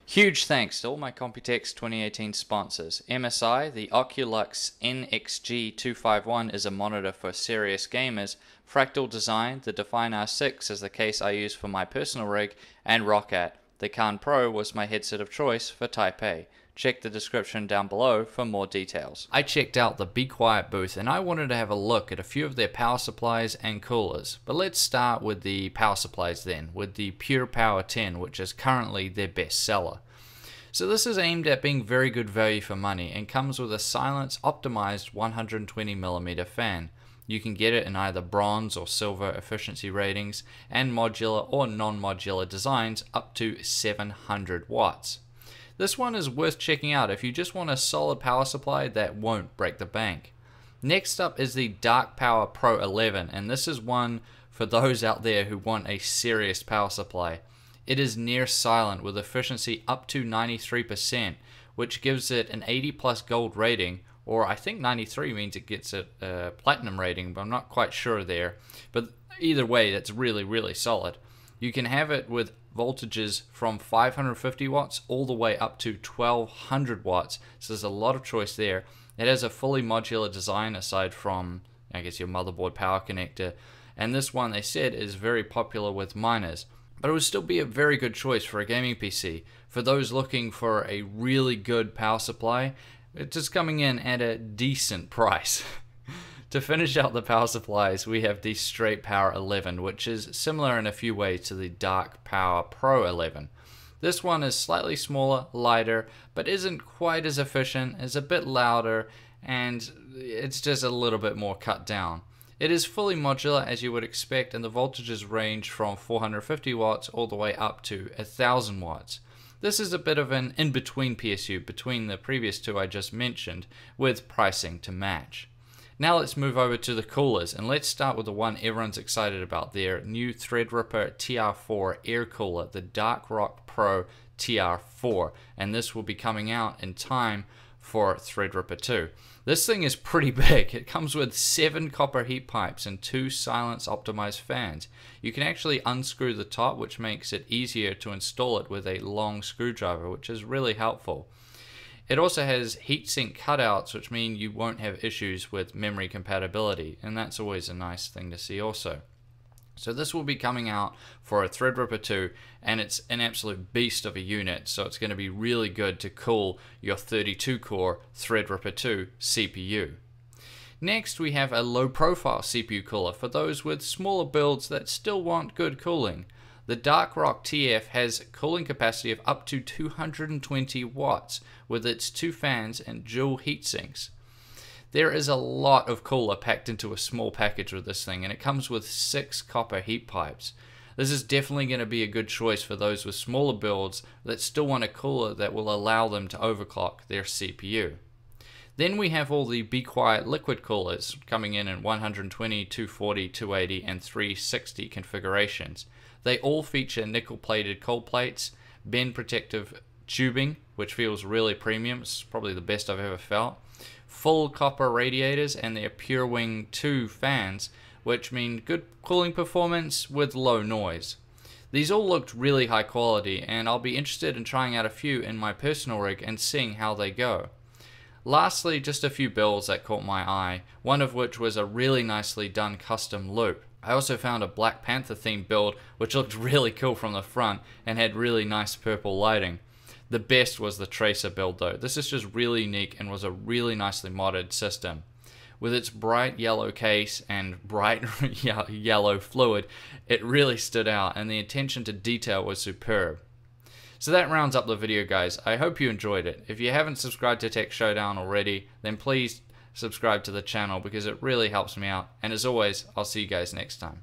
Huge thanks to all my Computex 2018 sponsors. MSI, the Oculux NXG251 is a monitor for serious gamers, Fractal Design, the Define R6 is the case I use for my personal rig, and Roccat, the Khan Pro was my headset of choice for Type A. Check the description down below for more details. I checked out the BeQuiet booth and I wanted to have a look at a few of their power supplies and coolers. But let's start with the power supplies then, with the Pure Power 10, which is currently their best seller. So this is aimed at being very good value for money and comes with a silence optimized 120mm fan. You can get it in either bronze or silver efficiency ratings and modular or non-modular designs up to 700 watts. This one is worth checking out if you just want a solid power supply that won't break the bank. Next up is the Dark Power Pro 11, and this is one for those out there who want a serious power supply. It is near silent with efficiency up to 93%, which gives it an 80 plus gold rating, or I think 93 means it gets a platinum rating, but I'm not quite sure there. But either way, that's really solid. You can have it with voltages from 550 watts all the way up to 1200 watts, so there's a lot of choice there. It has a fully modular design aside from, I guess, your motherboard power connector, and this one they said is very popular with miners. But it would still be a very good choice for a gaming PC. For those looking for a really good power supply, it's just coming in at a decent price. To finish out the power supplies, we have the Straight Power 11, which is similar in a few ways to the Dark Power Pro 11. This one is slightly smaller, lighter, but isn't quite as efficient, is a bit louder, and it's just a little bit more cut down. It is fully modular as you would expect, and the voltages range from 450 watts all the way up to 1000 watts. This is a bit of an in-between PSU between the previous two I just mentioned, with pricing to match. Now let's move over to the coolers, and let's start with the one everyone's excited about, their new Threadripper TR4 air cooler, the Rock Pro TR4, and this will be coming out in time for Threadripper 2. This thing is pretty big. It comes with 7 copper heat pipes and 2 silence optimized fans. You can actually unscrew the top, which makes it easier to install it with a long screwdriver, which is really helpful. It also has heatsink cutouts, which mean you won't have issues with memory compatibility, and that's always a nice thing to see also. So this will be coming out for a Threadripper 2, and it's an absolute beast of a unit, so it's going to be really good to cool your 32-core Threadripper 2 CPU. Next, we have a low-profile CPU cooler for those with smaller builds that still want good cooling. The Rock TF has cooling capacity of up to 220 watts with its 2 fans and dual heat sinks. There is a lot of cooler packed into a small package with this thing, and it comes with 6 copper heat pipes. This is definitely going to be a good choice for those with smaller builds that still want a cooler that will allow them to overclock their CPU. Then we have all the BeQuiet liquid coolers coming in 120, 240, 280, and 360 configurations. They all feature nickel-plated cold plates, bend protective tubing, which feels really premium. It's probably the best I've ever felt. Full copper radiators, and their PureWing 2 fans, which mean good cooling performance with low noise. These all looked really high quality, and I'll be interested in trying out a few in my personal rig and seeing how they go. Lastly, just a few builds that caught my eye, one of which was a really nicely done custom loop. I also found a Black Panther themed build which looked really cool from the front and had really nice purple lighting. The best was the Tracer build though. This is just really unique and was a really nicely modded system. With its bright yellow case and bright yellow fluid, it really stood out, and the attention to detail was superb. So that rounds up the video, guys. I hope you enjoyed it. If you haven't subscribed to Tech Showdown already, then please subscribe to the channel because it really helps me out. And as always, I'll see you guys next time.